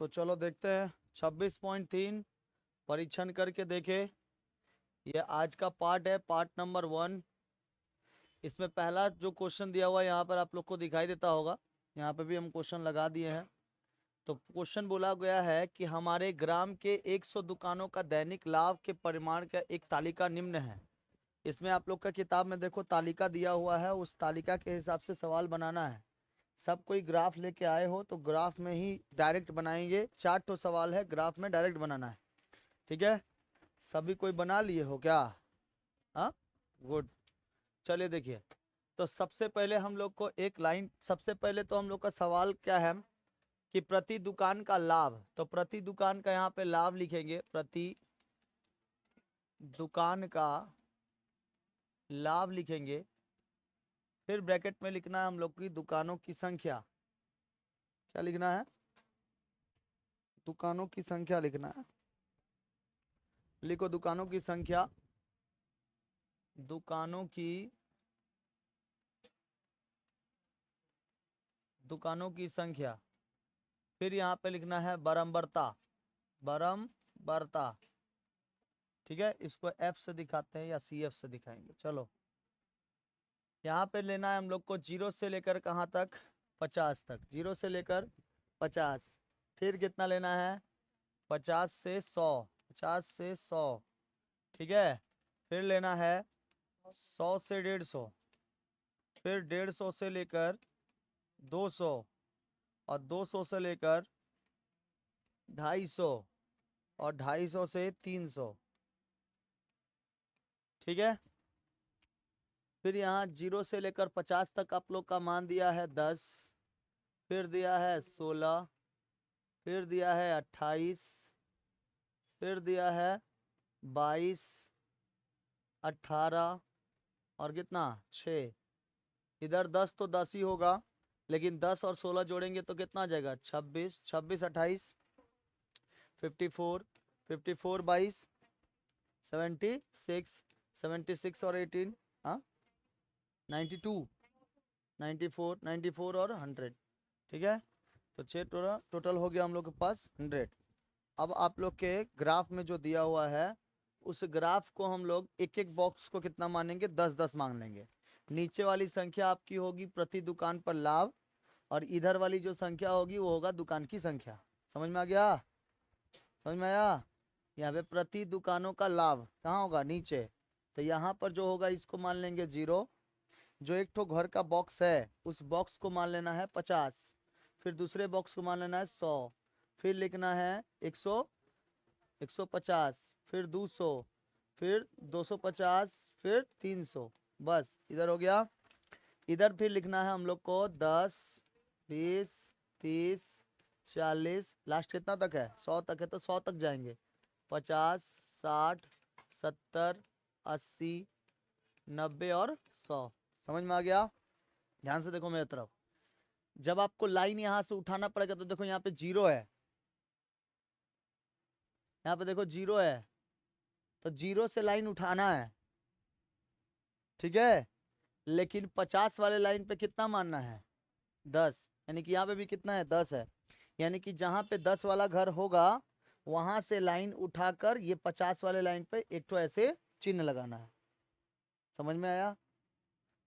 तो चलो देखते हैं 26.3 परीक्षण करके देखे। ये आज का पार्ट है, पार्ट नंबर 1। इसमें पहला जो क्वेश्चन दिया हुआ है यहाँ पर आप लोग को दिखाई देता होगा, यहाँ पे भी हम क्वेश्चन लगा दिए हैं। तो क्वेश्चन बोला गया है कि हमारे ग्राम के 100 दुकानों का दैनिक लाभ के परिमाण का एक तालिका निम्न है। इसमें आप लोग का किताब में देखो तालिका दिया हुआ है, उस तालिका के हिसाब से सवाल बनाना है। सब कोई ग्राफ लेके आए हो तो ग्राफ में ही डायरेक्ट बनाएंगे। 4 ठो सवाल है, ग्राफ में डायरेक्ट बनाना है। ठीक है, सभी कोई बना लिए हो क्या? हाँ, गुड। चलिए देखिए, तो सबसे पहले हम लोग को एक लाइन, सबसे पहले तो हम लोग का सवाल क्या है कि प्रति दुकान का लाभ। तो प्रति दुकान का यहाँ पे लाभ लिखेंगे, प्रति दुकान का लाभ लिखेंगे। फिर ब्रैकेट में लिखना है हम लोग की दुकानों की संख्या। क्या लिखना है? दुकानों की संख्या लिखना है। लिखो दुकानों की संख्या, दुकानों की संख्या। फिर यहाँ पे लिखना है बरम्बरता, बरम्बरता। ठीक है, इसको F से दिखाते हैं या CF से दिखाएंगे। चलो, यहाँ पे लेना है हम लोग को 0 से लेकर कहाँ तक? 50 तक। 0 से लेकर 50। फिर कितना लेना है? 50 से 100, 50 से 100। ठीक है, फिर लेना है 100 से 150। फिर 150 से लेकर 200, और 200 से लेकर 250, और 250 से 300। ठीक है, फिर यहाँ 0 से लेकर 50 तक आप लोग का मान दिया है 10। फिर दिया है 16। फिर दिया है 28। फिर दिया है 22, 18, और कितना? 6। इधर 10 तो 10 ही होगा, लेकिन 10 और 16 जोड़ेंगे तो कितना आ जाएगा? 26। 26 28 54, 54 22 76, 76 और 18, हाँ 92, 94, 94 और 100। ठीक है, तो 6 टोटल हो गया हम लोग के पास 100। अब आप लोग के ग्राफ में जो दिया हुआ है, उस ग्राफ को हम लोग एक एक बॉक्स को कितना मानेंगे? 10 10 मांग लेंगे। नीचे वाली संख्या आपकी होगी प्रति दुकान पर लाभ, और इधर वाली जो संख्या होगी वो होगा दुकान की संख्या। समझ में आ गया? समझ में आया? यहाँ पे प्रति दुकानों का लाभ कहाँ होगा? नीचे। तो यहाँ पर जो होगा इसको मान लेंगे 0। जो एक ठो घर का बॉक्स है उस बॉक्स को मान लेना है 50। फिर दूसरे बॉक्स को मान लेना है 100। फिर लिखना है 100, 150, फिर 200, फिर 250, फिर 300। बस इधर हो गया। इधर फिर लिखना है हम लोग को 10, 20, 30, 40, लास्ट कितना तक है? 100 तक है, तो 100 तक जाएंगे। 50, 60, 70, 80, 90 और 100। समझ में आ गया? ध्यान से देखो मेरी तरफ। जब आपको लाइन यहां से उठाना पड़ेगा तो देखो यहाँ पे 0 है, यहाँ पे देखो 0 है, तो 0 से लाइन उठाना है। ठीक है, लेकिन 50 वाले लाइन पे कितना मानना है? 10। यानी कि यहाँ पे भी कितना है? 10 है। यानी कि जहां पे 10 वाला घर होगा वहां से लाइन उठाकर ये 50 वाले लाइन पे एक तो ऐसे चिन्ह लगाना है। समझ में आया?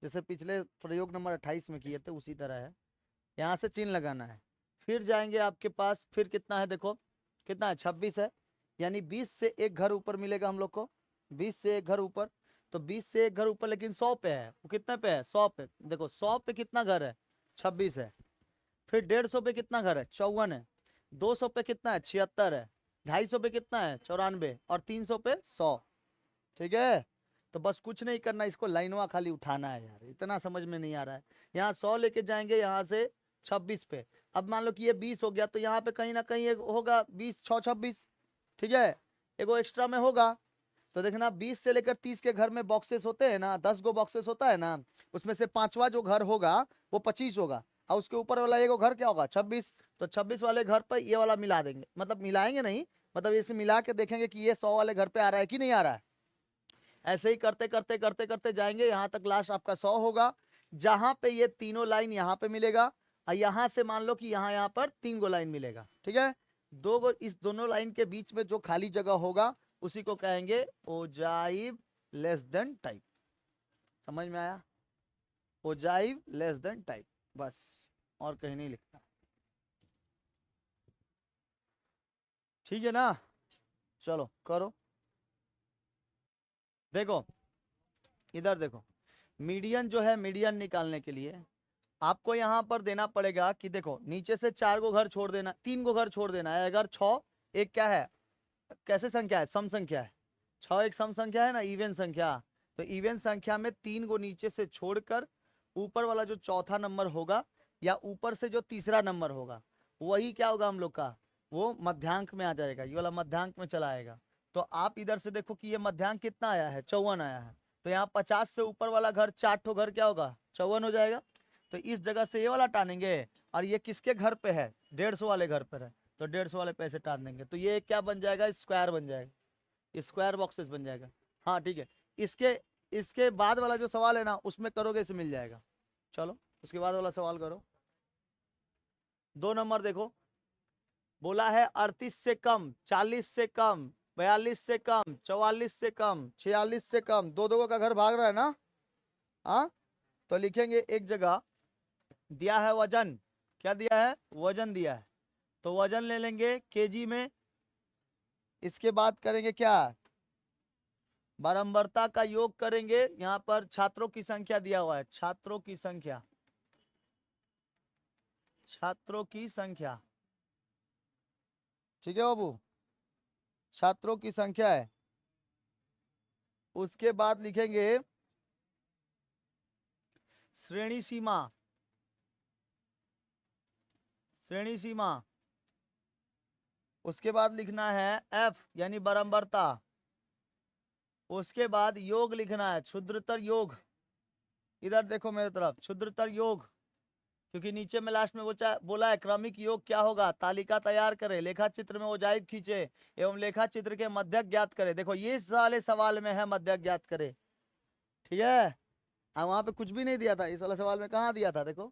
जैसे पिछले प्रयोग नंबर 28 में किए थे उसी तरह है। यहाँ से चिन्ह लगाना है। फिर जाएंगे आपके पास, फिर कितना है देखो, कितना है? 26 है। यानी 20 से एक घर ऊपर मिलेगा हम लोग को, 20 से एक घर ऊपर। तो 20 से एक घर ऊपर, लेकिन 100 पे है। वो कितने पे है? 100 पे। देखो 100 पे कितना घर है? 26 है। फिर 150 पे कितना घर है? 54 है। 200 पे कितना है? 76 है। 250 पे कितना है? 94, और 300 पे 100। ठीक है, तो बस कुछ नहीं करना, इसको लाइनवा खाली उठाना है यार, इतना समझ में नहीं आ रहा है। यहाँ 100 लेके जाएंगे यहाँ से 26 पे। अब मान लो कि ये 20 हो गया, तो यहाँ पे कहीं ना कहीं एक होगा 20 6 26। ठीक है, एगो एक्स्ट्रा में होगा। तो देखना 20 से लेकर 30 के घर में बॉक्सेस होते हैं ना, 10 गो बॉक्सेस होता है ना, उसमें से पांचवा जो घर होगा वो 25 होगा, और उसके ऊपर वाला एगो घर क्या होगा? 26। तो 26 वाले घर पर ये वाला मिला देंगे, मतलब मिलाएंगे नहीं, मतलब इसे मिला के देखेंगे कि ये 100 वाले घर पे आ रहा है कि नहीं आ रहा है। ऐसे ही करते करते करते करते जाएंगे, यहाँ तक लास्ट आपका 100 होगा। जहां पे ये तीनों लाइन यहाँ पे मिलेगा, और यहाँ से मान लो कि यहाँ पर 3 गो लाइन मिलेगा। ठीक है, इस दोनों लाइन के बीच में जो खाली जगह होगा उसी को कहेंगे ओजाइव लेस देन टाइप। समझ में आया? ओजाइव लेस देन टाइप, बस, और कहीं नहीं लिखना। ठीक है ना? चलो करो। देखो इधर देखो, मीडियन जो है, मीडियन निकालने के लिए आपको यहां पर देना पड़ेगा कि देखो नीचे से 4 गो घर छोड़ देना, 3 गो घर छोड़ देना है। अगर 6 एक क्या है, कैसे संख्या है, सम संख्या है। 6 एक सम संख्या है ना, इवन संख्या। तो इवन संख्या में 3 गो नीचे से छोड़कर ऊपर वाला जो चौथा नंबर होगा या ऊपर से जो तीसरा नंबर होगा वही क्या होगा हम लोग का, वो मध्यांक में आ जाएगा, ये वाला मध्यांक में चला आएगा। तो आप इधर से देखो कि ये मध्यांक कितना आया है, 54 आया है। तो यहाँ 50 से ऊपर वाला घर 4 ठो घर क्या होगा, 54 हो जाएगा। तो इस जगह से ये वाला टानेंगे, और ये किसके घर पे है, 150 वाले घर पर है, तो 150 वाले पैसे टान देंगे। तो ये क्या बन जाएगा, स्क्वायर बन जाएगा, स्क्वायर बॉक्सेस बन जाएगा। हाँ ठीक है। इसके इसके बाद वाला जो सवाल है ना उसमें करोगे इसे मिल जाएगा। चलो उसके बाद वाला सवाल करो। 2 नंबर देखो, बोला है 38 से कम, 40 से कम, 42 से कम, 44 से कम, 46 से कम, दो दो का घर भाग रहा है ना। हाँ, तो लिखेंगे एक जगह दिया है वजन, क्या दिया है, वजन दिया है, तो वजन ले लेंगे केजी में। इसके बाद करेंगे क्या, बारंबारता का योग करेंगे। यहाँ पर छात्रों की संख्या दिया हुआ है, छात्रों की संख्या, छात्रों की संख्या, ठीक है बाबू, छात्रों की संख्या है। उसके बाद लिखेंगे श्रेणी सीमा, श्रेणी सीमा। उसके बाद लिखना है एफ यानी बारंबारता। उसके बाद योग लिखना है, क्षुद्रतर योग। इधर देखो मेरे तरफ, क्षुद्रतर योग, क्योंकि नीचे में लास्ट में बोला है क्रमिक योग क्या होगा, तालिका तैयार करे, लेखा चित्र में ओजाइव खींचे एवं लेखा चित्र के मध्यक ज्ञात करे। देखो ये वाले सवाल में है मध्यक ज्ञात करे, ठीक है। वहां पे कुछ भी नहीं दिया था, इस वाले सवाल में कहाँ दिया था, देखो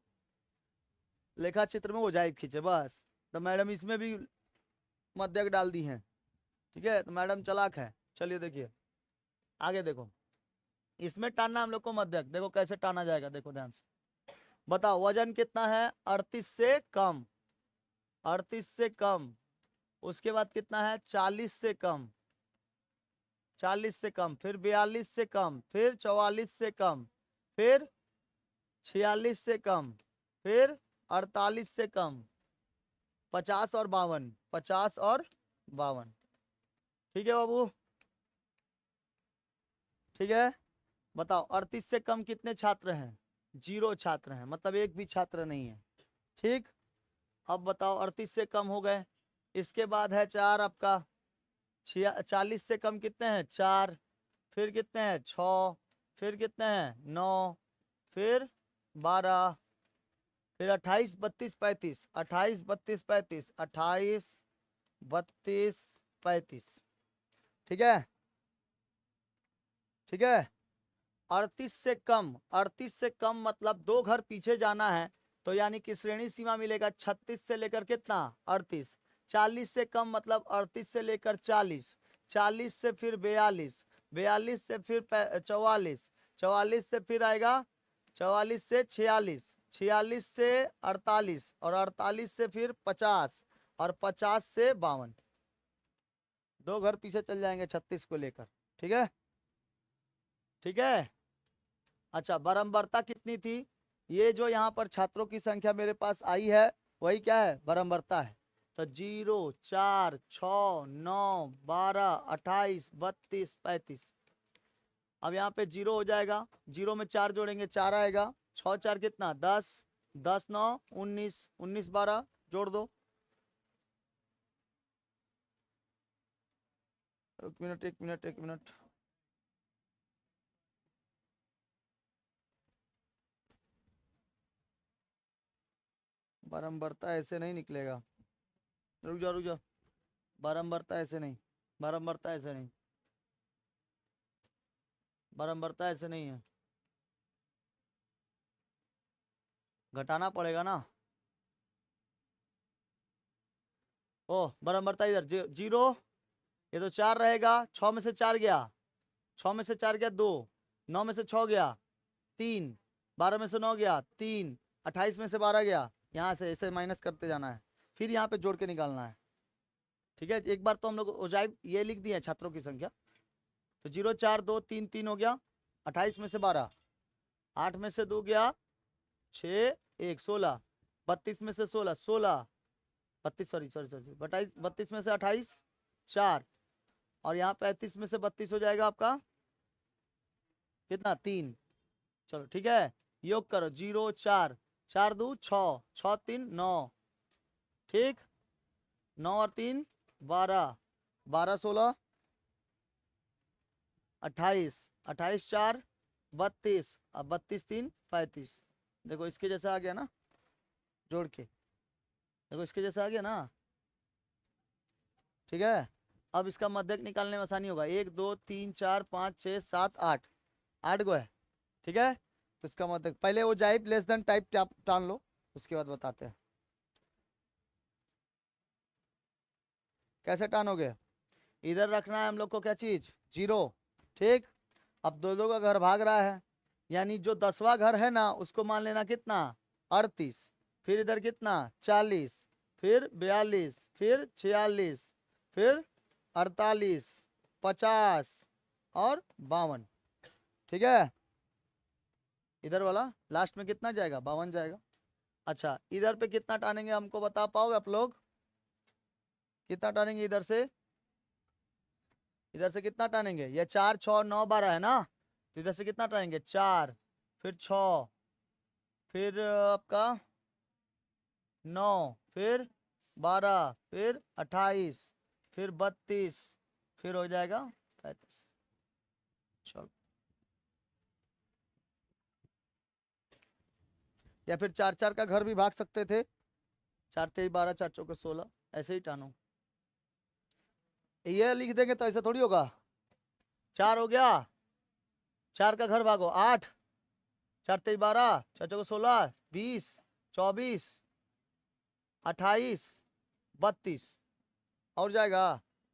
लेखा चित्र में ओजाइव खींचे, बस। तो मैडम इसमें भी मध्यक डाल दी है, ठीक है। तो मैडम चालाक है। चलिए देखिए आगे देखो, इसमें टानना हम लोग को मध्यक, देखो कैसे टाना जाएगा, देखो ध्यान से। बताओ वजन कितना है, 38 से कम, 38 से कम। उसके बाद कितना है, 40 से कम, 40 से कम, फिर 42 से कम, फिर 44 से कम, फिर 46 से कम, फिर 48 से कम, 50 और 52, 50 और 52। ठीक है बाबू, ठीक है। बताओ 38 से कम कितने छात्र हैं, 0 छात्र हैं, मतलब एक भी छात्र नहीं है, ठीक। अब बताओ 38 से कम हो गए। इसके बाद है 4 आपका, 40 से कम कितने हैं, 4, फिर कितने हैं, 6, फिर कितने हैं, 9, फिर 12, फिर 28, 32, 35, 28, 32, 35, 28, 32, 35, ठीक है, ठीक है। 38 से कम, 38 से कम मतलब 2 घर पीछे जाना है, तो यानी कि श्रेणी सीमा मिलेगा 36 से लेकर कितना, 38। 40 से कम मतलब 38 से लेकर 40, 40 से फिर 42, 42 से फिर 44, 44 से फिर आएगा 44 से 46, 46 से 48, और 48 से फिर 50, और 50 से 52। 2 घर पीछे चल जाएंगे 36 को लेकर, ठीक है, ठीक है। अच्छा बारंबारता कितनी थी, ये जो यहाँ पर छात्रों की संख्या मेरे पास आई है वही क्या है, बारंबारता है। तो 0, 4, 6, 9, 12, 28, 32, 35। अब यहाँ पे 0 हो जाएगा, 0 में 4 जोड़ेंगे 4 आएगा, 6 4 कितना 10, 10 9 19, 19 12 जोड़ दो। एक मिनट एक मिनट एक मिनट, बारंबारता ऐसे नहीं निकलेगा, रुक जाओ रुक जाओ, बारंबारता ऐसे नहीं, बारंबारता ऐसे नहीं, बारंबारता ऐसे नहीं है, घटाना पड़ेगा ना। ओह बराबरता इधर 0, ये तो 4 रहेगा, 6 में से 4 गया, 6 में से 4 गया 2, 9 में से 6 गया 3, 12 में से 9 गया 3, 28 में से 12 गया, यहाँ से ऐसे माइनस करते जाना है, फिर यहाँ पे जोड़ के निकालना है। ठीक है, एक बार तो हम लोग ओजाइब ये लिख दिए छात्रों की संख्या, तो 0 4 2 3 3 हो गया, 28 में से 12, 8 में से 2 गया 6 1 16, 32 में से 16 16, 32 सॉरी सॉरी सॉरी 32 में से 28 4, और यहाँ 35 में से 32 हो जाएगा आपका कितना 3। चलो ठीक है, योग करो 0 4 4 2 6 6 3 9, ठीक, 9 और 3 12, 12 16 28, 28 4 32, अब 32 3 35। देखो इसके जैसा आ गया ना, जोड़ के देखो इसके जैसा आ गया ना। ठीक है, अब इसका मध्यक निकालने में आसानी होगा, 1 2 3 4 5 6 7 8, 8 गो है। ठीक है, तो इसका मध्यक पहले वो जाइब लेस देन टाइप टान लो, उसके बाद बताते हैं कैसे टानोगे। इधर रखना है हम लोग को क्या चीज 0, ठीक। अब दो का घर भाग रहा है, यानी जो 10वां घर है ना उसको मान लेना कितना 38, फिर इधर कितना 40, फिर 42, फिर 46, फिर 48, 50 और 52। ठीक है, इधर वाला लास्ट में कितना जाएगा 52 जाएगा। अच्छा इधर पे कितना टानेंगे हमको बता पाओगे आप लोग, कितना टानेंगे इधर से, इधर से कितना टानेंगे, ये 4 6 9 12 है ना, तो इधर से कितना टानेंगे 4, फिर 6, फिर आपका 9, फिर 12, फिर 28, फिर 32, फिर हो जाएगा 35। चलो, या फिर 4 4 का घर भी भाग सकते थे, 4 3 12 4 चौके 16, ऐसे ही टानो। ये लिख देंगे तो ऐसा थोड़ी होगा, 4 हो गया, 4 का घर भागो 8, 4 3 12 4 चौके 16 20 24 28 32, और जाएगा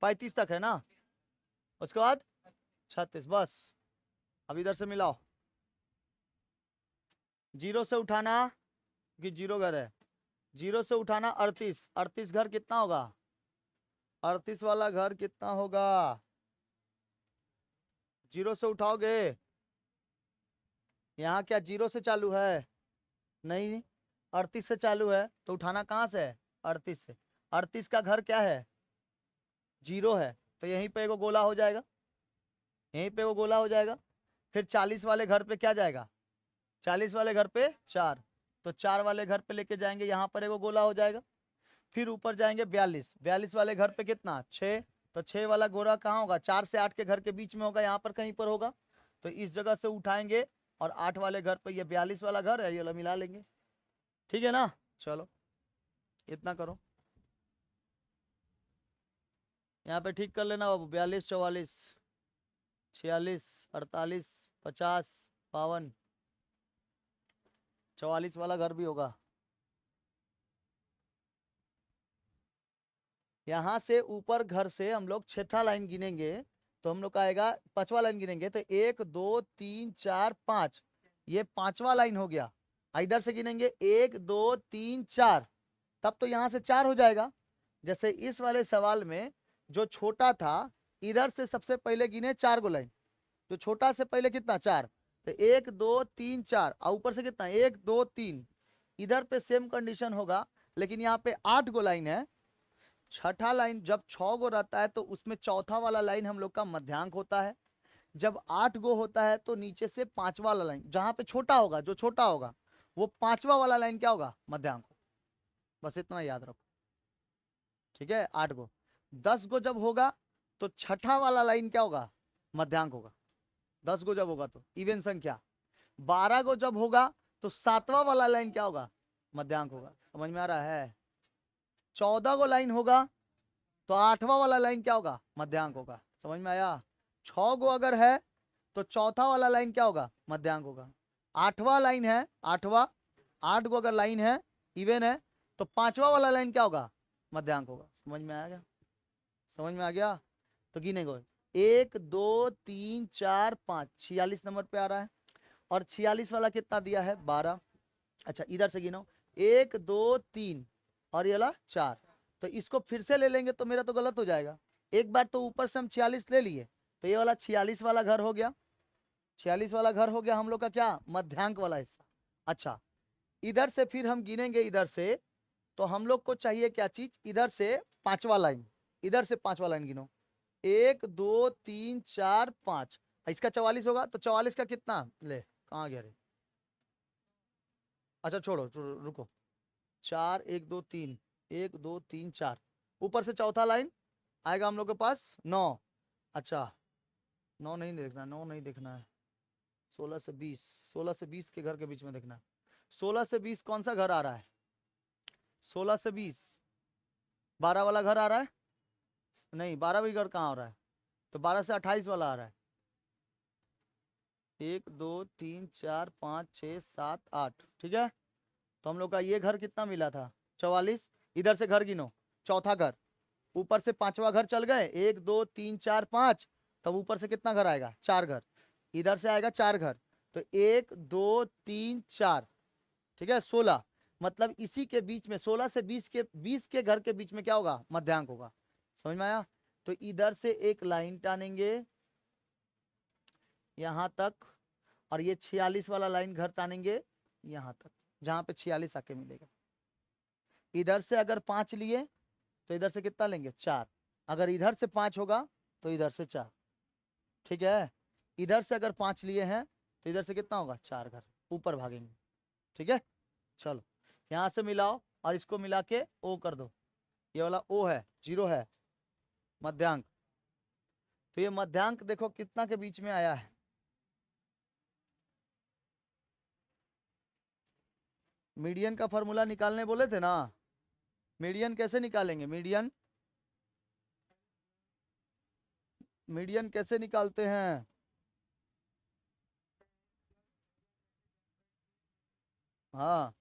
35 तक है ना, उसके बाद 36, बस। अब इधर से मिलाओ, 0 से उठाना कि 0 घर है, 0 से उठाना 38, 38 घर कितना होगा, 38 वाला घर कितना होगा, 0 से उठाओगे, यहाँ क्या 0 से चालू है, नहीं 38 से चालू है, तो उठाना कहाँ से है 38 से, 38 का घर क्या है 0 है, तो यहीं पे एगो गोला हो जाएगा, यहीं पे वो गोला हो जाएगा। फिर 40 वाले घर पे क्या जाएगा, 40 वाले घर पे 4, तो 4 वाले घर पे लेके जाएंगे, यहाँ पर एगो गोला हो जाएगा। फिर ऊपर जाएंगे 42, 42 वाले घर पे कितना 6, तो 6 वाला गोला कहाँ होगा, 4 से 8 के घर के बीच में होगा, यहाँ पर कहीं पर होगा, तो इस जगह से उठाएंगे और 8 वाले घर पे, ये 42 वाला घर है, ये वाला मिला लेंगे। ठीक है ना, चलो इतना करो, यहाँ पे ठीक कर लेना बाबू, 42 44 46 48 50 52, 44 वाला घर भी होगा। यहाँ से ऊपर घर से हम लोग 6ठा लाइन गिनेंगे, तो हम लोग का आएगा 5वां लाइन गिनेंगे, तो 1 2 3 4 5, ये 5वां लाइन हो गया। इधर से गिनेंगे 1 2 3 4, तब तो यहाँ से 4 हो जाएगा। जैसे इस वाले सवाल में जो छोटा था, इधर से सबसे पहले गिने 4 गो लाइन, तो छोटा से पहले कितना 4, तो 1 2 3 4, और ऊपर से कितना 1 2 3, इधर पे सेम कंडीशन होगा, लेकिन यहाँ पे 8 गो लाइन है। छठा लाइन जब 6 गो रहता है तो उसमें चौथा वाला लाइन हम लोग का मध्यांक होता है, जब 8 गो होता है तो नीचे से 5वां वाला लाइन, जहां पे छोटा होगा, जो छोटा होगा वो 5वां वाला लाइन क्या होगा मध्यांक। बस इतना याद रखो, ठीक है। 8 गो, 10 गो जब होगा तो छठा वाला लाइन क्या होगा मध्यांक होगा, 10 गो जब होगा तो इवन संख्या। 12 गो जब होगा तो 7वां वाला लाइन क्या होगा मध्यांक होगा। समझ में आ रहा है। 14 गो लाइन होगा तो 8वां वाला लाइन क्या होगा मध्यांक होगा। समझ में आया। 6 गो अगर है तो चौथा वाला लाइन क्या होगा मध्यांक होगा। 8वां लाइन है, 8वां, 8 गो अगर लाइन है इवन है तो 5वां वाला लाइन क्या होगा मध्यांक होगा। समझ में आ गया? समझ में आ गया? तो गिनेगो 1 2 3 4 5, 46 नंबर पे आ रहा है। और 46 वाला कितना दिया है? 12। अच्छा इधर से गिनो 1 2 3 और ये वाला 4। तो इसको फिर से ले लेंगे तो मेरा तो गलत हो जाएगा। एक बार तो ऊपर से हम 46 ले लिए, तो ये वाला 46 वाला घर हो गया। 46 वाला घर हो गया हम लोग का क्या? मध्यांक वाला हिस्सा। अच्छा इधर से फिर हम गिनेंगे इधर से, तो हम लोग को चाहिए क्या चीज? इधर से पांचवा लाइन, इधर से पांचवा लाइन गिनो 1 2 3 4 5। इसका 44 होगा तो 44 का कितना? ले कहाँ गया रे? अच्छा छोड़ो छोड़ो, रुको। 4 1 2 3, 1 2 3 4, ऊपर से चौथा लाइन आएगा हम लोग के पास 9। अच्छा 9 नहीं देखना, 9 नहीं देखना है, 16 से 20, 16 से 20 के घर के बीच में देखना है। 16 से 20 कौन सा घर आ रहा है? 16 से 20 12 वाला घर आ रहा है? नहीं 12 भी घर कहाँ आ रहा है? तो 12 से 28 वाला आ रहा है। 1 2 3 4 5 6 7 8, ठीक है। तो हम लोग का ये घर कितना मिला था? 44। इधर से घर गिनो, चौथा घर, ऊपर से पांचवा घर चल गए 1 2 3 4 5, तब ऊपर से कितना घर आएगा? 4 घर। इधर से आएगा 4 घर, तो 1 2 3 4, ठीक है 16। मतलब इसी के बीच में 16 से 20 के घर के बीच में क्या होगा? मध्यांक होगा। समझ में आया? तो इधर से एक लाइन टानेंगे यहां तक, और ये 46 वाला लाइन घर टानेंगे यहां तक, जहां पे 46 आके मिलेगा। इधर से अगर 5 लिए तो इधर से कितना लेंगे? 4। अगर इधर से 5 होगा तो इधर से 4, ठीक है। इधर से अगर 5 लिए हैं तो इधर से कितना होगा? 4 घर ऊपर भागेंगे, ठीक है। चलो यहां से मिलाओ और इसको मिला के ओ कर दो। ये वाला ओ है, 0 है मध्यांक। तो ये मध्यांक देखो कितना के बीच में आया है? मीडियन का फॉर्मूला निकालने बोले थे ना। मीडियन कैसे निकालेंगे? मीडियन, मीडियन कैसे निकालते हैं? हाँ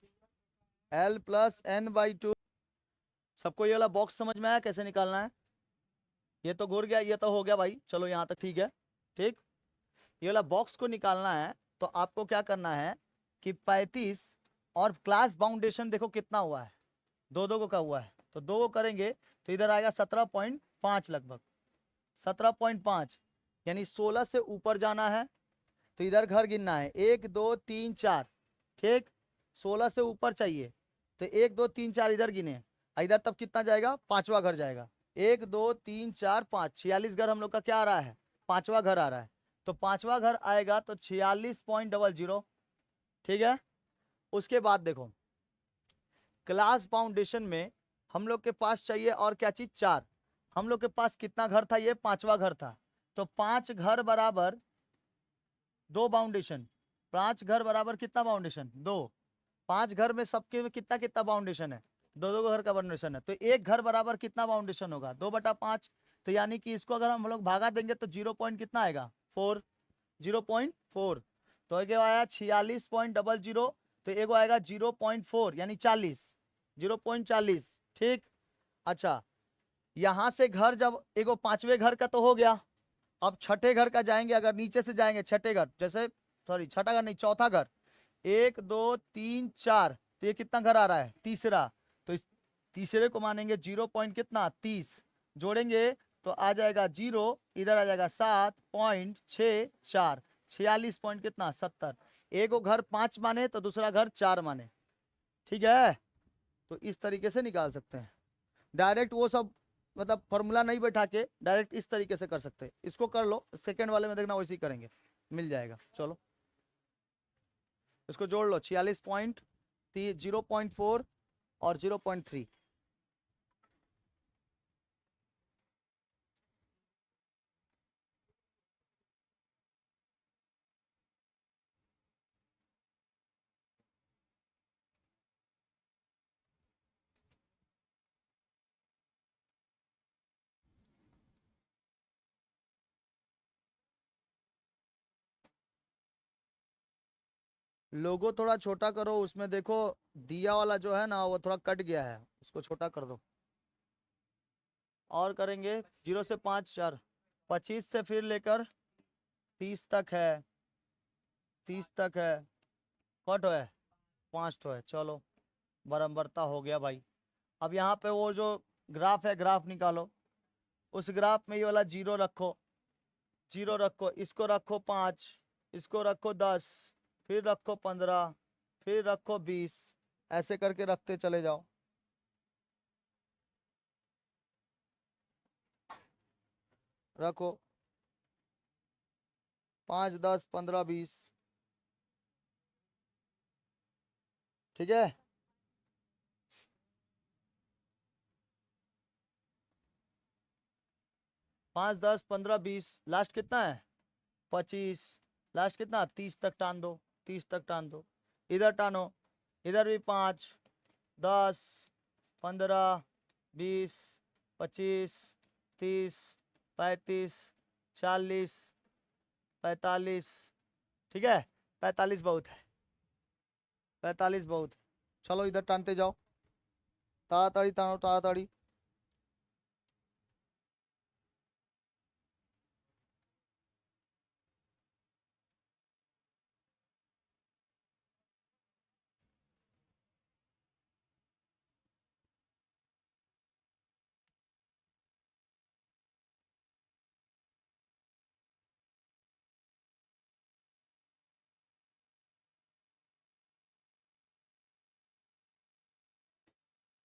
L प्लस n/2। सबको ये वाला बॉक्स समझ में आया कैसे निकालना है? ये तो घूर गया, ये तो हो गया भाई, चलो यहाँ तक ठीक है। ठीक, ये वाला बॉक्स को निकालना है तो आपको क्या करना है कि 35 और क्लास बाउंडेशन देखो कितना हुआ है? 2 2 का हुआ है, तो 2 को करेंगे तो इधर आएगा 17.5 लगभग, 17.5। यानी 16 से ऊपर जाना है तो इधर घर गिनना है 1 2 3 4, ठीक। 16 से ऊपर चाहिए तो 1 2 3 4 इधर गिने, इधर तब कितना जाएगा? पांचवा घर जाएगा। 1 2 3 4 5, 46 घर हम लोग का क्या आ रहा है? पांचवा घर आ रहा है। तो पांचवा घर आएगा तो 46.00, ठीक है। उसके बाद देखो क्लास फाउंडेशन में हम लोग के पास चाहिए और क्या चीज? 4। हम लोग के पास कितना घर था? ये पांचवा घर था। तो 5 घर बराबर 2 बाउंडेशन। 5 घर बराबर कितना बाउंडेशन? 2। 5 घर में सबके में कितना कितना बाउंडेशन है? 2 2 घर का बाउंडेशन है। तो एक घर बराबर कितना बाउंडेशन होगा? 2/5। तो यानी कि इसको अगर हम लोग भागा देंगे तो 0 पॉइंट कितना आएगा? 4, 0.4। तो एक आया 46.00, तो एक आएगा 0.4 यानी 40, 0.40, ठीक। अच्छा यहां से घर जब एगो पांचवे घर का तो हो गया, अब छठे घर का जाएंगे। अगर नीचे से जाएंगे छठे घर, जैसे सॉरी छठा घर नहीं, चौथा घर, 1 2 3 4, तो ये कितना घर आ रहा है? तीसरा। तो इस तीसरे को मानेंगे 0 पॉइंट कितना? 30, जोड़ेंगे तो आ जाएगा 0, इधर आ जाएगा 7.64, 46 पॉइंट कितना? 70। एक वो घर 5 माने तो दूसरा घर 4 माने, ठीक है। तो इस तरीके से निकाल सकते हैं डायरेक्ट, वो सब मतलब फॉर्मूला नहीं बैठा के डायरेक्ट इस तरीके से कर सकते हैं। इसको कर लो, सेकंड वाले में देखना वैसे ही करेंगे, मिल जाएगा। चलो इसको जोड़ लो, 46.0.4 और 0.3। लोगो थोड़ा छोटा करो, उसमें देखो दिया वाला जो है ना वो थोड़ा कट गया है, उसको छोटा कर दो। और करेंगे 0 से 5 4, 25 से फिर लेकर 30 तक है, 30 तक है, कट है 5 है। चलो बराबरता हो गया भाई। अब यहाँ पे वो जो ग्राफ है ग्राफ निकालो, उस ग्राफ में ये वाला 0 रखो, 0 रखो, इसको रखो 5, इसको रखो 10, फिर रखो 15, फिर रखो 20, ऐसे करके रखते चले जाओ। रखो 5 10 15 20, ठीक है। 5 10 15 20, लास्ट कितना है 25, लास्ट कितना 30 तक टान दो, 30 तक टान दो, इधर टानो, इधर भी 5 10 15 20 25 30 35 40 45, ठीक है 45 बहुत है, 45 बहुत है। चलो इधर टानते जाओ, ताड़ाताड़ी टानो ताड़ाताड़ी।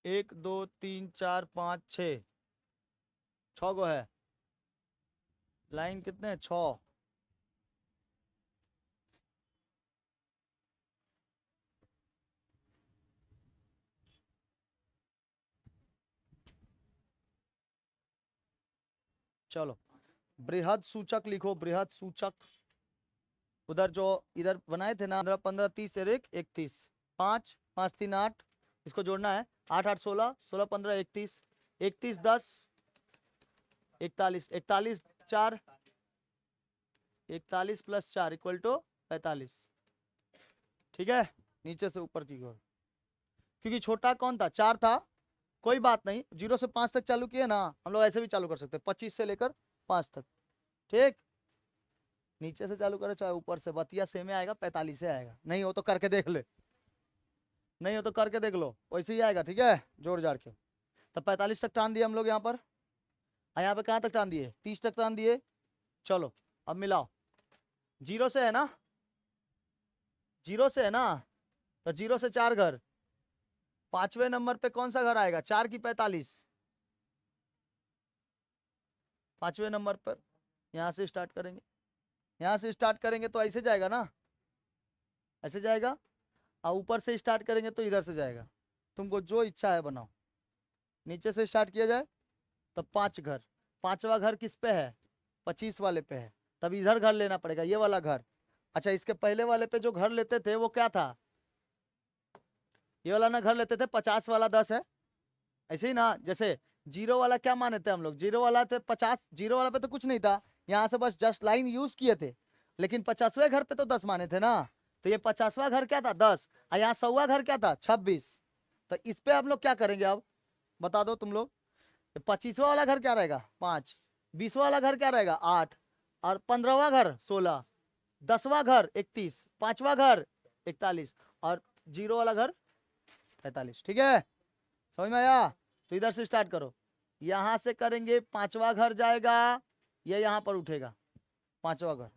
एक दो तीन चार पाँच छ, 6 गो है लाइन, कितने हैं 6। चलो बृहद सूचक लिखो, बृहद सूचक। उधर जो इधर बनाए थे ना 15 15 30 और 1 31, 5 5 3 8, इसको जोड़ना है 8 8 16 16 15 31, 31 10 41, 41 4, 41 प्लस 4 इक्वल टू 45, ठीक है। नीचे से ऊपर की ओर, क्योंकि छोटा कौन था 4 था, कोई बात नहीं, 0 से 5 तक चालू किए ना हम लोग, ऐसे भी चालू कर सकते हैं 25 से लेकर 5 तक, ठीक। नीचे से चालू करो चाहे ऊपर से, बतिया सेम आएगा, 45 से आएगा, नहीं हो तो करके देख ले, नहीं हो तो करके देख लो, वैसे ही आएगा, ठीक है जोड़ जाड़ के। तब 45 तक टान दिए हम लोग यहाँ पर, यहाँ पे कहाँ तक टान दिए 30 तक टान दिए। चलो अब मिलाओ, 0 से है ना, 0 से है ना, तो 0 से 4 घर, 5वें नंबर पे कौन सा घर आएगा 4 की 45, 5वें नंबर पर यहाँ से स्टार्ट करेंगे, यहाँ से स्टार्ट करेंगे तो ऐसे जाएगा ना, ऐसे जाएगा, और ऊपर से स्टार्ट करेंगे तो इधर से जाएगा, तुमको जो इच्छा है बनाओ। नीचे से स्टार्ट किया जाए तो 5 घर, 5वां घर किस पे है 25 वाले पे है, तब इधर घर लेना पड़ेगा, ये वाला घर। अच्छा इसके पहले वाले पे जो घर लेते थे वो क्या था, ये वाला ना घर लेते थे 50 वाला 10 है, ऐसे ही ना। जैसे 0 वाला क्या माने थे हम लोग, 0 वाला थे 50, 0 वाला पे तो कुछ नहीं था, यहाँ से बस जस्ट लाइन यूज किए थे, लेकिन 50वें घर पे तो 10 माने थे ना, तो ये 50वां घर क्या था 10, और यहाँ 100वां घर क्या था 26। तो इस पे हम लोग क्या करेंगे अब बता दो तुम लोग, 25वां वाला घर क्या रहेगा 5, 20वां वाला घर क्या रहेगा 8, और 15वां घर 16, 10वां घर 31, 5वां घर 41, और 0 वाला घर 45, ठीक है समझ में आया। तो इधर से स्टार्ट करो, यहां से करेंगे 5वां घर जाएगा, ये यहां पर उठेगा 5वां घर,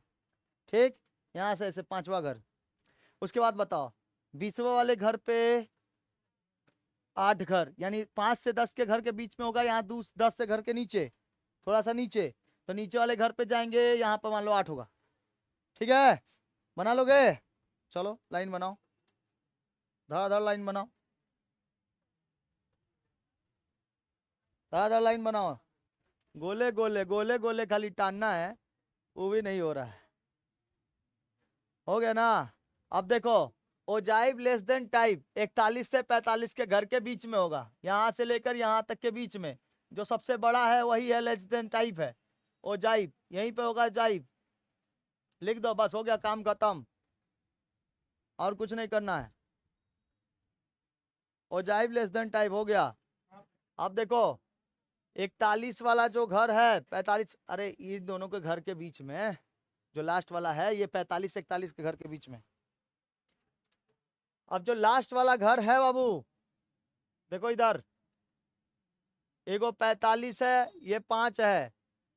ठीक। यहां से ऐसे 5वां घर, उसके बाद बताओ 20वें वाले घर पे 8 घर, यानी 5 से 10 के घर के बीच में होगा, यहाँ 10 से घर के नीचे थोड़ा सा नीचे, तो नीचे वाले घर पे जाएंगे, यहाँ पर मान लो 8 होगा, ठीक है बना लोगे। चलो लाइन बनाओ, धड़ाधड़ लाइन बनाओ, धड़ाधड़ लाइन बनाओ, गोले गोले गोले गोले खाली टानना है, वो भी नहीं हो रहा है, हो गया ना। अब देखो ओजाइब लेस देन टाइप 41 से 45 के घर के बीच में होगा, यहां से लेकर यहां तक के बीच में, जो सबसे बड़ा है वही है लेस देन टाइप है, ओजाइब यहीं पे होगा जाइब, लिख दो बस हो गया काम खत्म, और कुछ नहीं करना है, ओजाइब लेस देन टाइप हो गया। अब देखो 41 वाला जो घर है 45, अरे इन दोनों के घर के बीच में जो लास्ट वाला है ये 45 41 के घर के बीच में। अब जो लास्ट वाला घर है बाबू देखो इधर, एगो 45 है, ये 5 है।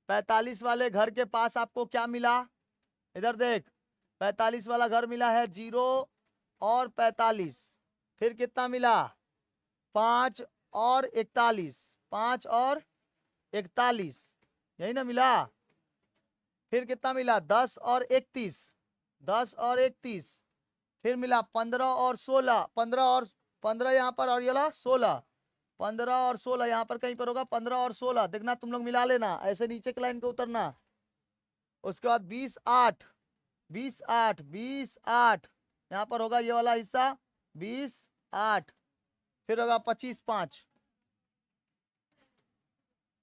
45 वाले घर के पास आपको क्या मिला, इधर देख, 45 वाला घर मिला है 0 और 45, फिर कितना मिला 5 और 41, 5 और 41, यही ना मिला। फिर कितना मिला 10 और 31, 10 और 31, फिर मिला 15 और 16, 15 और 15 यहाँ पर और ये वाला 16, 15 और 16 यहाँ पर कहीं पर होगा, 15 और 16 देखना तुम लोग मिला लेना, ऐसे नीचे के लाइन को उतरना। उसके बाद 20 8, 20 8, 20 8 यहाँ पर होगा ये वाला हिस्सा 20 8, फिर होगा 25 5,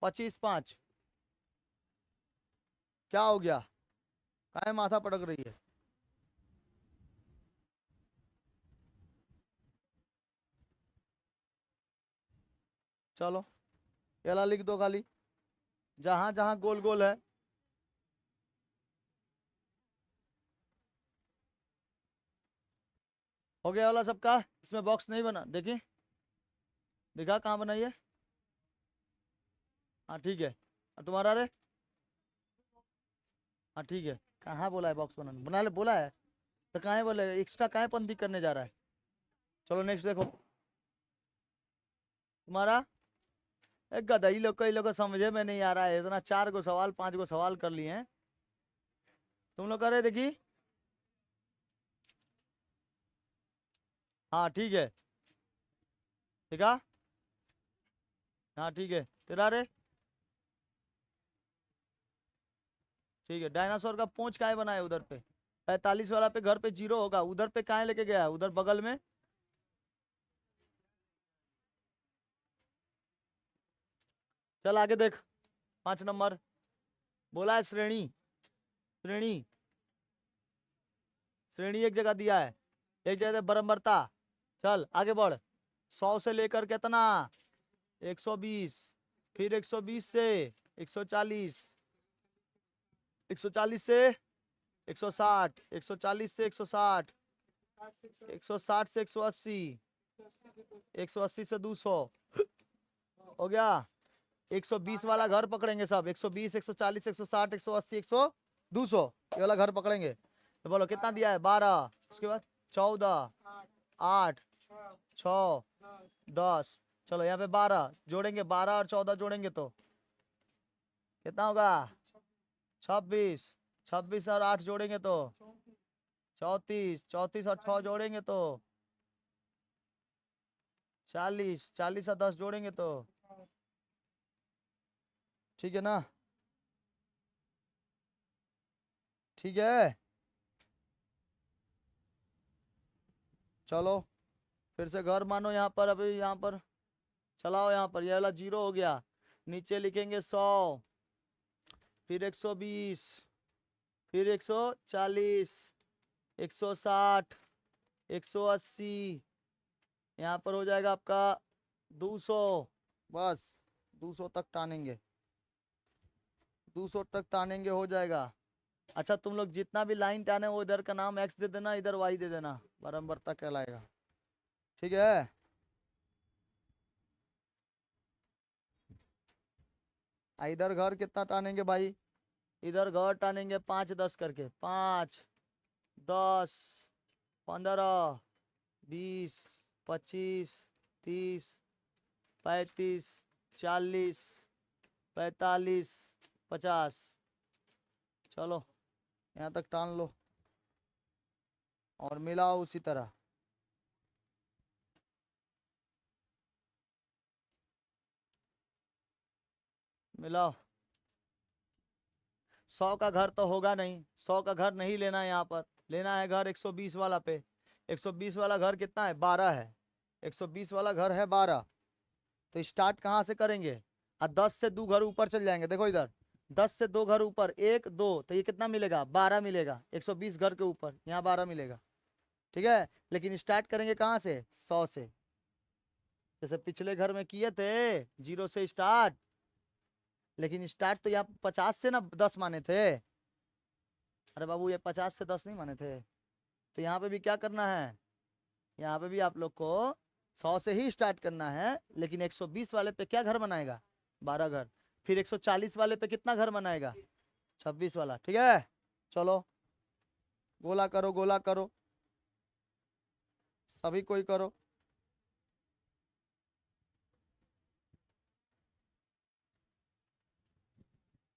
25 5, क्या हो गया, काहे माथा पटक रही है। चलो ये वाला लिख दो खाली, जहां जहां गोल गोल है। हो गया वाला सबका, इसमें बॉक्स नहीं बना, देखिए दिखा कहाँ बनाइए। हाँ ठीक है, और तुम्हारा रे, हाँ ठीक है, कहाँ बोला है बॉक्स बनाने, बना ले बोला है तो कहाँ बोले एक्स्ट्रा कहाँ पंथी करने जा रहा है। चलो नेक्स्ट देखो तुम्हारा, एक गधा ही लोग को, इन लोग को समझे में नहीं आ रहा है, इतना 4 गो सवाल 5 गो सवाल कर लिए हैं तुम लोग, करे देखी। हाँ ठीक है, ठीक है, हाँ ठीक है, तेरा रे, ठीक है। डायनासोर का पूंछ काहे बनाए उधर पे, 45 वाला पे घर पे 0 होगा, उधर पे काहे लेके गया है, उधर बगल में। चल आगे देख, 5 नंबर बोला है श्रेणी, श्रेणी, श्रेणी एक जगह दिया है, एक जगह बराबरता। चल आगे बढ़, 100 से लेकर कितना 120, फिर 120 से 140, 140 से 160, 140 से 160, 160 से 180, 180 से 200, हो गया। 120 वाला घर पकड़ेंगे सब, 120 140 160 180 100 200, ये वाला घर पकड़ेंगे। तो बोलो कितना दिया है 12, उसके बाद 14 8 6 10, चलो यहाँ पे 12 जोड़ेंगे, 12 और 14 जोड़ेंगे तो कितना होगा 26, 26 और 8 जोड़ेंगे तो 34, 34 और 6 जोड़ेंगे तो 40, 40 और 10 जोड़ेंगे तो, ठीक है ना, ठीक है। चलो फिर से घर मानो यहाँ पर, अभी यहाँ पर चलाओ, यहाँ पर ये वाला 0 हो गया, नीचे लिखेंगे 100, फिर 120, फिर 140, 160, 180, यहाँ पर हो जाएगा आपका 200, बस 200 तक टानेंगे, 200 तक टानेंगे हो जाएगा। अच्छा तुम लोग जितना भी लाइन टाने वो इधर का नाम एक्स दे देना, इधर वाई दे देना, बराबरता कहलाएगा, ठीक है। इधर घर कितना टानेंगे भाई, इधर घर टानेंगे 5 10 करके, 5 10 15 20 25 30 35 40 45 50, चलो यहाँ तक टान लो और मिलाओ उसी तरह। मिलाओ, 100 का घर तो होगा नहीं, 100 का घर नहीं लेना है यहाँ पर, लेना है घर 120 वाला पे। 120 वाला घर कितना है 12 है, 120 वाला घर है 12, तो स्टार्ट कहाँ से करेंगे, और 10 से 2 घर ऊपर चल जाएंगे, देखो इधर 10 से 2 घर ऊपर 1 2, तो ये कितना मिलेगा 12 मिलेगा, 120 घर के ऊपर यहाँ 12 मिलेगा, ठीक है। लेकिन स्टार्ट करेंगे कहाँ से 100 से, जैसे पिछले घर में किए थे 0 से स्टार्ट, लेकिन स्टार्ट तो यहाँ 50 से ना 10 माने थे। अरे बाबू ये 50 से 10 नहीं माने थे। तो यहाँ पे भी क्या करना है, यहाँ पे भी आप लोग को 100 से ही स्टार्ट करना है, लेकिन 120 वाले पे क्या घर बनाएगा, 12 घर। फिर 140 वाले पे कितना घर बनाएगा, 26 वाला। ठीक है, चलो गोला करो, गोला करो, सभी कोई करो।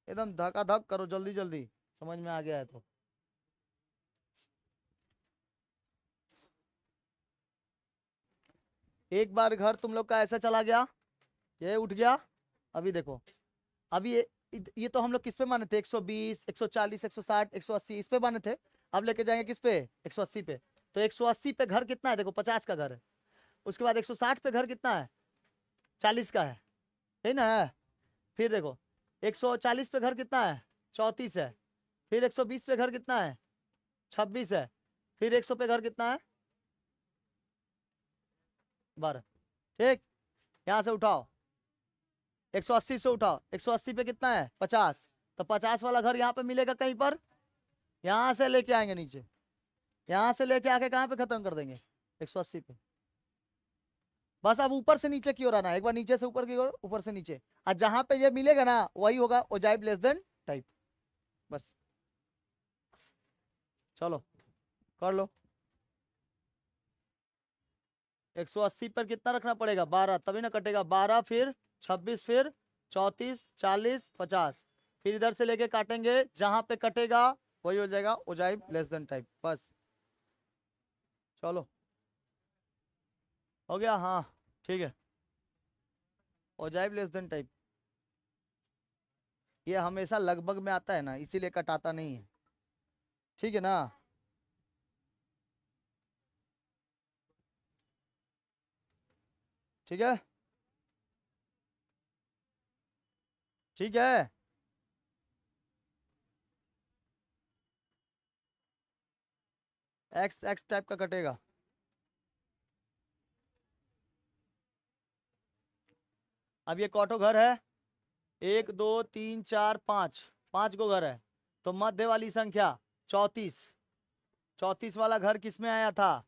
एकदम धका धक करो, जल्दी जल्दी, समझ में आ गया है तो। एक बार घर तुम लोग का ऐसा चला गया, ये उठ गया। अभी देखो, अभी ये तो हम लोग किस पे माने थे, 120, 140, 160, 180 इस पे माने थे। अब लेके जाएंगे किस पे, 180 पे। तो 180 पे घर कितना है, देखो 50 का घर है। उसके बाद 160 पे घर कितना है, 40 का है ना। फिर देखो 140 पे घर कितना है, 34 है। फिर 120 पे घर कितना है, 26 है। फिर 100 पे घर कितना है, 12। ठीक, यहाँ से उठाओ, 180 से उठाओ, 180 पे कितना है, 50। तो 50 वाला घर यहाँ पे मिलेगा कहीं पर, यहाँ से लेके आएंगे नीचे, यहाँ से लेके आके कहाँ पे खत्म कर देंगे, 180 पे। बस अब ऊपर से नीचे की ओर आना, एक बार नीचे से ऊपर की ओर, ऊपर से नीचे। और जहां पे ये मिलेगा ना वही होगा ओजाइब लेस देन टाइप। बस चलो कर लो। 180 पर कितना रखना पड़ेगा, 12, तभी ना कटेगा। 12 फिर 26 फिर 34 40 50। फिर इधर से लेके काटेंगे, जहां पे कटेगा वही हो जाएगा ओजाइब लेस देन टाइप। बस चलो हो गया, हाँ ठीक है। ओजाइब लेस देन टाइप ये हमेशा लगभग में आता है ना, इसीलिए कटाता नहीं है। ठीक है ना। ठीक है, ठीक है। एक्स एक्स टाइप का कटेगा। अब ये कौटो घर है, 1 2 3 4 5, 5 गो घर है। तो मध्य वाली संख्या 34, 34 वाला घर किसमें आया था,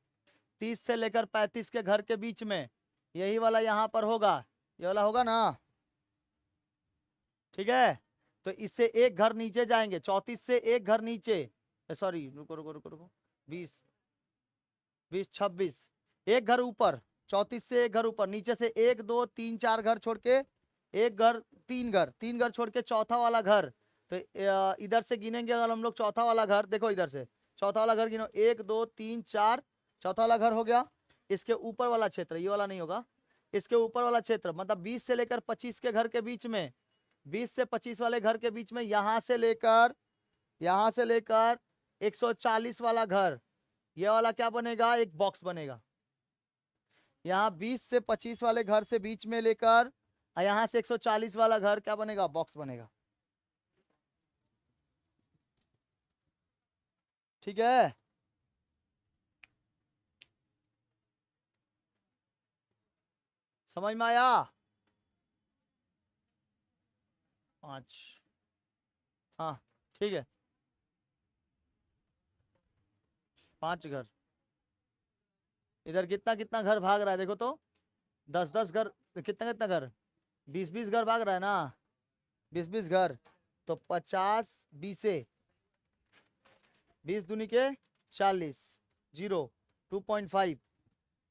30 से लेकर 35 के घर के बीच में। यही वाला यहाँ पर होगा, ये वाला होगा ना। ठीक है, तो इससे एक घर नीचे जाएंगे, 34 से एक घर नीचे, सॉरी रुको रुको रुको रुको, 20 20 26, एक घर ऊपर, 34 से एक घर ऊपर, नीचे से 1 2 3 4 घर छोड़ के एक घर, 3 घर, 3 घर छोड़ के चौथा वाला घर। तो इधर से गिनेंगे अगर हम लोग चौथा वाला घर, देखो इधर से चौथा वाला घर गिनो, 1 2 3 4, चौथा वाला घर हो गया। इसके ऊपर वाला क्षेत्र, ये वाला नहीं होगा, इसके ऊपर वाला क्षेत्र मतलब 20 से लेकर 25 के घर के बीच में, 20 से 25 वाले घर के बीच में, यहां से लेकर 140 वाला घर, ये वाला क्या बनेगा, एक बॉक्स बनेगा। यहाँ 20 से 25 वाले घर से बीच में लेकर यहाँ से 140 वाला घर क्या बनेगा, बॉक्स बनेगा। ठीक है, समझ में आया। 5, हाँ ठीक है, 5 घर। इधर कितना कितना घर भाग रहा है देखो तो, 10 10 घर, कितना कितना घर, 20 20 घर भाग रहा है ना, 20 20 घर। तो 50 20 से 20 दूनी के 40, 0 2.5,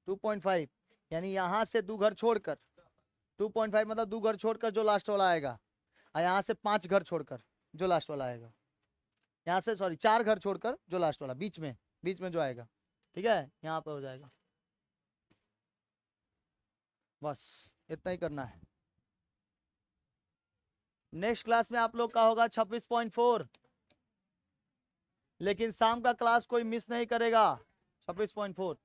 2.5, यानी यहाँ से 2 घर छोड़कर, 2.5 मतलब 2 घर छोड़कर जो लास्ट वाला आएगा, और यहाँ से 5 घर छोड़कर जो लास्ट वाला आएगा, यहाँ से सॉरी 4 घर छोड़कर जो लास्ट वाला बीच में जो आएगा। ठीक है, यहाँ पे हो जाएगा। बस इतना ही करना है। नेक्स्ट क्लास में आप लोग का होगा 26.4, लेकिन शाम का क्लास कोई मिस नहीं करेगा, 26.4।